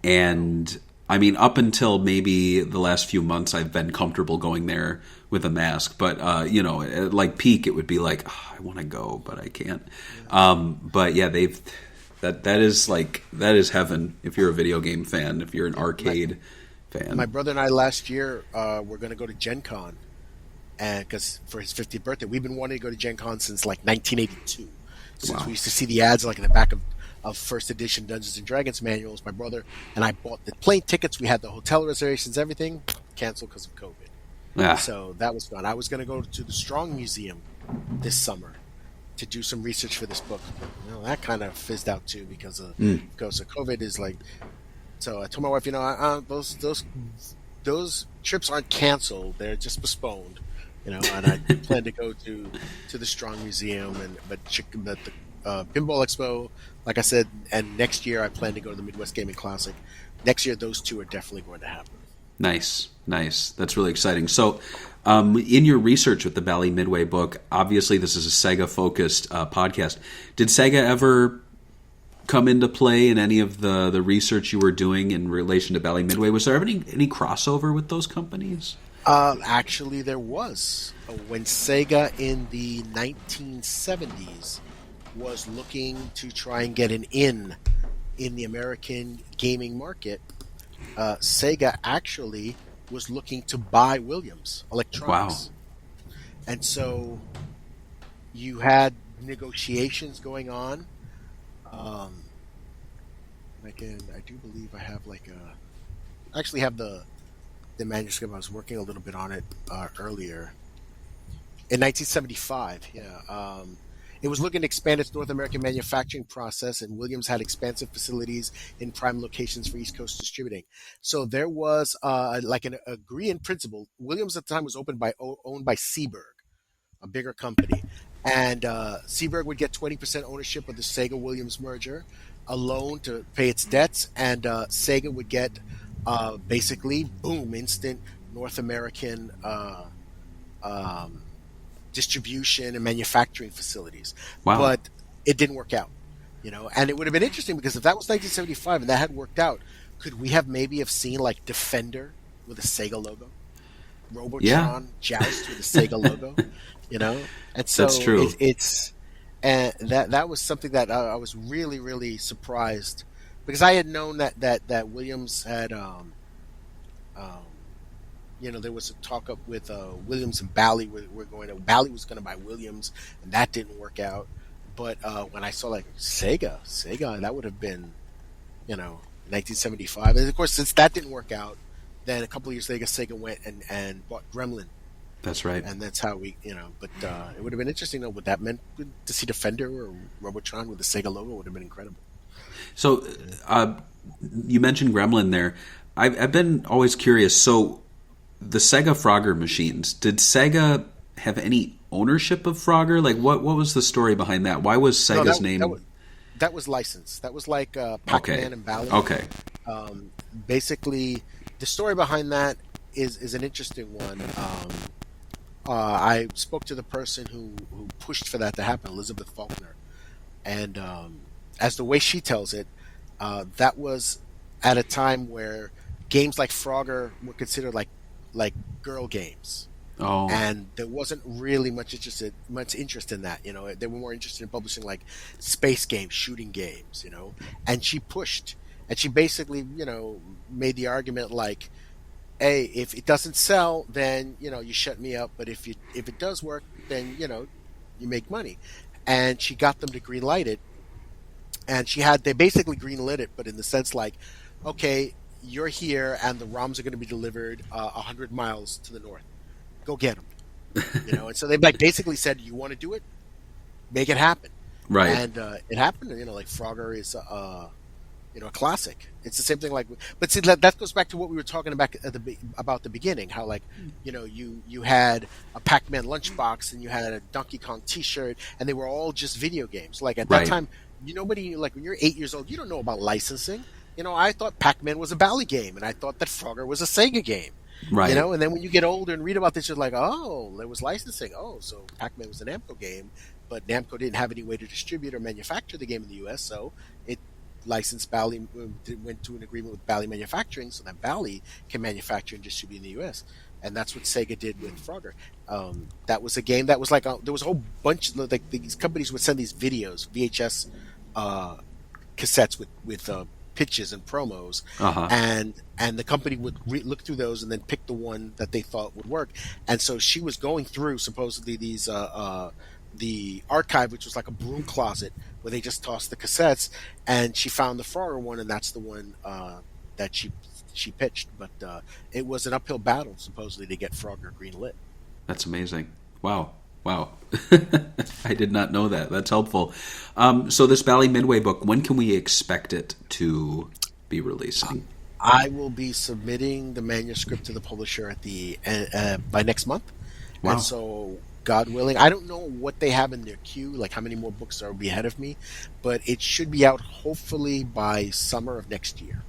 G: And, I mean, up until maybe the last few months, I've been comfortable going there with a mask. But, you know, at like peak, it would be like, oh, I want to go, but I can't. But, yeah, that is heaven if you're a video game fan, if you're an arcade fan.
H: My brother and I last year were going to go to Gen Con. And because for his 50th birthday, we've been wanting to go to Gen Con since like 1982. Since we used to see the ads like in the back of first edition Dungeons and Dragons manuals. My brother and I bought the plane tickets. We had the hotel reservations, everything canceled because of COVID.
G: Yeah.
H: So that was fun. I was going to go to the Strong Museum this summer to do some research for this book. But, you know, that kind of fizzed out too because of COVID is like. So I told my wife, you know, those trips aren't canceled; they're just postponed. You know, and I plan to go to the Strong Museum, but the Pinball Expo, like I said, and next year I plan to go to the Midwest Gaming Classic. Next year, those two are definitely going to happen.
G: Nice. That's really exciting. So, in your research with the Bally Midway book, obviously this is a Sega-focused podcast. Did Sega ever come into play in any of the research you were doing in relation to Bally Midway? Was there ever any crossover with those companies?
H: Actually, there was. When Sega in the 1970s was looking to try and get an in the American gaming market, Sega actually was looking to buy Williams Electronics.
G: Wow.
H: And so you had negotiations going on. I do believe I have actually have the manuscript. I was working a little bit on it earlier. In 1975, it was looking to expand its North American manufacturing process, and Williams had expansive facilities in prime locations for East Coast distributing. So there was like an agree in principle. Williams at the time was owned by Seeburg, a bigger company, and Seeburg would get 20% ownership of the Sega Williams merger, a loan to pay its debts, and Sega would get basically instant North American distribution and manufacturing facilities.
G: Wow.
H: But it didn't work out, and it would have been interesting because if that was 1975 and that had worked out, could we have seen like Defender with a Sega logo, Robotron Joust with a Sega logo, and so
G: that's true.
H: And that was something that I was really, really surprised because I had known that Williams had, there was a talk up with Williams and Bally. Bally was going to buy Williams, and that didn't work out. But when I saw like Sega, that would have been, 1975. And of course, since that didn't work out, then a couple of years later, Sega went and bought Gremlin.
G: That's right.
H: And that's how we, but it would have been interesting though what that meant to see Defender or Robotron with the Sega logo would have been incredible.
G: So, you mentioned Gremlin there. I've been always curious. So, the Sega Frogger machines, did Sega have any ownership of Frogger? Like, what was the story behind that? Why was Sega's name?
H: That was licensed. That was like Pac-Man and Bally.
G: Okay.
H: Basically, the story behind that is an interesting one. I spoke to the person who pushed for that to happen, Elizabeth Faulkner, and as the way she tells it, that was at a time where games like Frogger were considered like girl games.
G: Oh.
H: And there wasn't really much interest in that. They were more interested in publishing like space games, shooting games. And she pushed, and she basically made the argument like, hey, if it doesn't sell, then you shut me up. But if it does work, then you make money. And she got them to greenlight it, and they basically greenlit it, but in the sense like, okay, you're here, and the ROMs are going to be delivered 100 miles to the north. Go get them. And so they basically said, you want to do it, make it happen.
G: Right.
H: And it happened. Like Frogger is a classic. It's the same thing. But see, that goes back to what we were talking about about the beginning. How you had a Pac-Man lunchbox and you had a Donkey Kong T-shirt, and they were all just video games. Like at that time, nobody, like when you're 8 years old, you don't know about licensing. I thought Pac-Man was a Bally game, and I thought that Frogger was a Sega game.
G: Right.
H: And then when you get older and read about this, you're like, oh, there was licensing. Oh, so Pac-Man was a Namco game, but Namco didn't have any way to distribute or manufacture the game in the U.S., so it licensed Bally, went to an agreement with Bally Manufacturing so that Bally can manufacture and distribute in the U.S. And that's what Sega did with Frogger. That was a game that was there was a whole bunch of, these companies would send these videos, VHS cassettes with pitches and promos, and the company would look through those and then pick the one that they thought would work. And so she was going through supposedly these the archive, which was like a broom closet where they just tossed the cassettes, and she found the Frogger one, and that's the one that she pitched. But it was an uphill battle supposedly to get Frogger greenlit.
G: That's amazing. Wow. I did not know that. That's helpful. So this Bally Midway book, when can we expect it to be releasing?
H: I will be submitting the manuscript to the publisher at the by next month.
G: Wow.
H: And so, God willing, I don't know what they have in their queue, like how many more books are be ahead of me, but it should be out hopefully by summer of next year.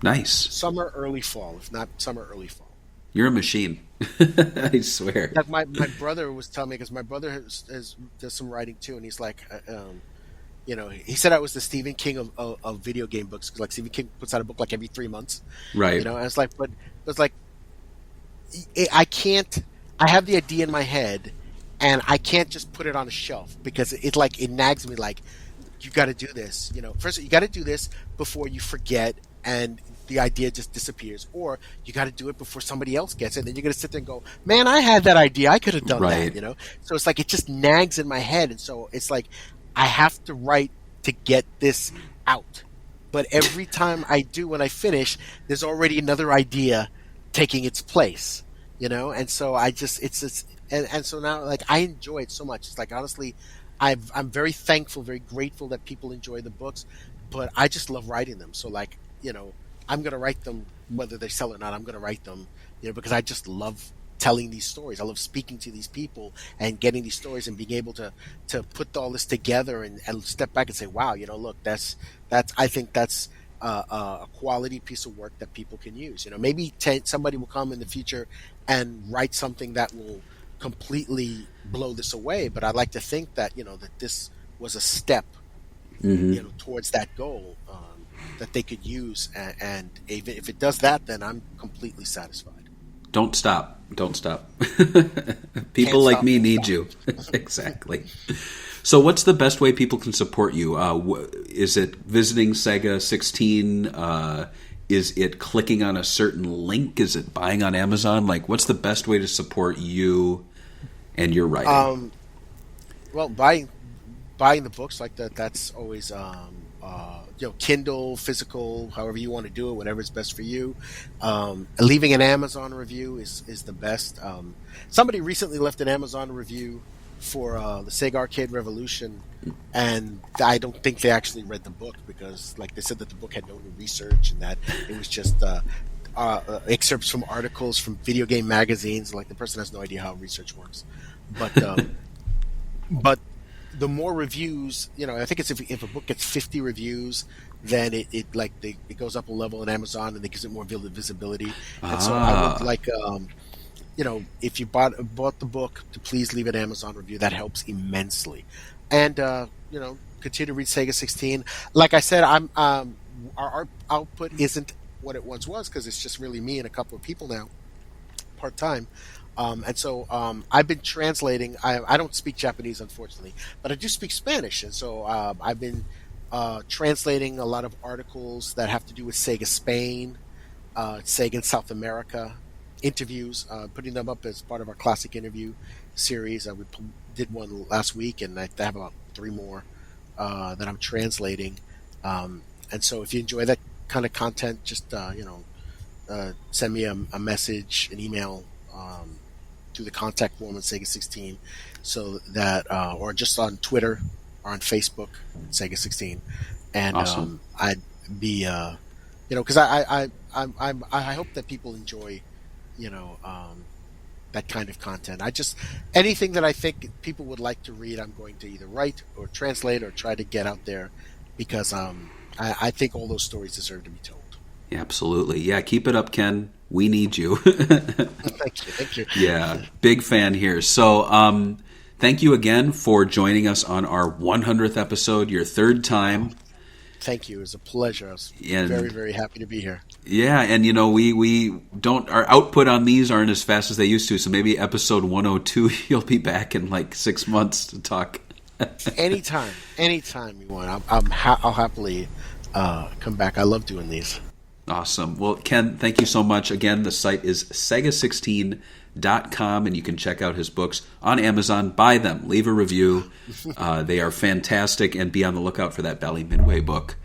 G: Nice.
H: Summer, early fall, if not summer, early fall.
G: You're a machine. I swear.
H: Like my brother was telling me, because my brother does some writing too, and he's like, he said I was the Stephen King of video game books, because like Stephen King puts out a book like every 3 months,
G: right?
H: And it's like, but it's like, I can't. I have the idea in my head, and I can't just put it on a shelf because it nags me like, you got to do this. First you got to do this before you forget and the idea just disappears, or you got to do it before somebody else gets it. And then you're going to sit there and go, man, I had that idea. I could have done that, So it's like, it just nags in my head. And so it's like, I have to write to get this out. But every time I do, when I finish, there's already another idea taking its place, And so I just, and so now, like, I enjoy it so much. It's like, honestly, I'm very thankful, very grateful that people enjoy the books, but I just love writing them. So like, I'm going to write them whether they sell or not. I'm going to write them, because I just love telling these stories. I love speaking to these people and getting these stories and being able to put all this together and step back and say, wow, look, that's I think that's a quality piece of work that people can use. Maybe somebody will come in the future and write something that will completely blow this away. But I'd like to think that, that this was a step, towards that goal. That they could use, and if it does that, then I'm completely satisfied.
G: Don't stop. People like me need you. Exactly. So what's the best way people can support you? Is it visiting Sega 16? Is it clicking on a certain link? Is it buying on Amazon? Like, what's the best way to support you and your writing?
H: Well, buying the books like that, that's always Kindle, physical, however you want to do it, whatever is best for you. Leaving an Amazon review is the best. Somebody recently left an Amazon review for the Sega Arcade Revolution, and I don't think they actually read the book, because like they said that the book had no new research and that it was just excerpts from articles from video game magazines. Like, the person has no idea how research works. But the more reviews, I think it's if a book gets 50 reviews, then it goes up a level in Amazon, and it gives it more visibility. And so I would like, if you bought the book, to please leave an Amazon review. That helps immensely. And continue to read Sega 16. Like I said, our output isn't what it once was, because it's just really me and a couple of people now, part time. And so I've been translating. I don't speak Japanese, unfortunately, but I do speak Spanish. And so I've been translating a lot of articles that have to do with Sega Spain, Sega in South America, interviews, putting them up as part of our classic interview series. We did one last week, and I have about 3 more that I'm translating. And so if you enjoy that kind of content, just send me a message, an email, through the contact form on Sega 16, so that or just on Twitter, or on Facebook, Sega 16, and
G: Awesome.
H: I'd be because I hope that people enjoy that kind of content. Anything that I think people would like to read, I'm going to either write or translate or try to get out there, because I think all those stories deserve to be told.
G: Yeah, absolutely. Yeah, keep it up, Ken. We need you.
H: Thank you.
G: Yeah, big fan here. So, thank you again for joining us on our 100th episode, your third time.
H: Thank you. It was a pleasure. I was
G: And-
H: very, very happy to be here.
G: Yeah, and we don't, our output on these aren't as fast as they used to, so maybe episode 102 you'll be back in like 6 months to talk.
H: Anytime you want. I'll happily come back. I love doing these.
G: Awesome. Well, Ken, thank you so much. Again, the site is Sega16.com, and you can check out his books on Amazon. Buy them. Leave a review. They are fantastic, and be on the lookout for that Bally Midway book.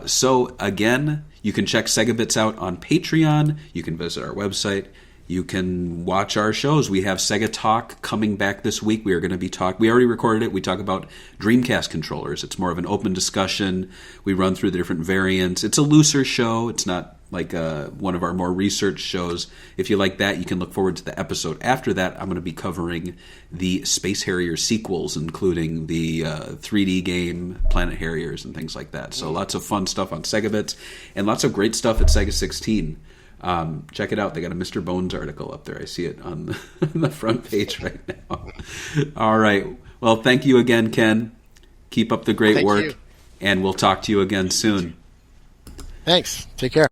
G: So, again, you can check SEGAbits out on Patreon. You can visit our website. You can watch our shows. We have Sega Talk coming back this week. We are going to be we already recorded it. We talk about Dreamcast controllers. It's more of an open discussion. We run through the different variants. It's a looser show. It's not like one of our more research shows. If you like that, you can look forward to the episode after that. I'm going to be covering the Space Harrier sequels, including the 3D game Planet Harriers and things like that. So lots of fun stuff on SEGAbits, and lots of great stuff at Sega 16. Check it out. They got a Mr. Bones article up there. I see it on the front page right now. All right. Well, thank you again, Ken. Keep up the great work,
H: you.
G: and we'll talk to you again soon.
H: Thanks. Take care.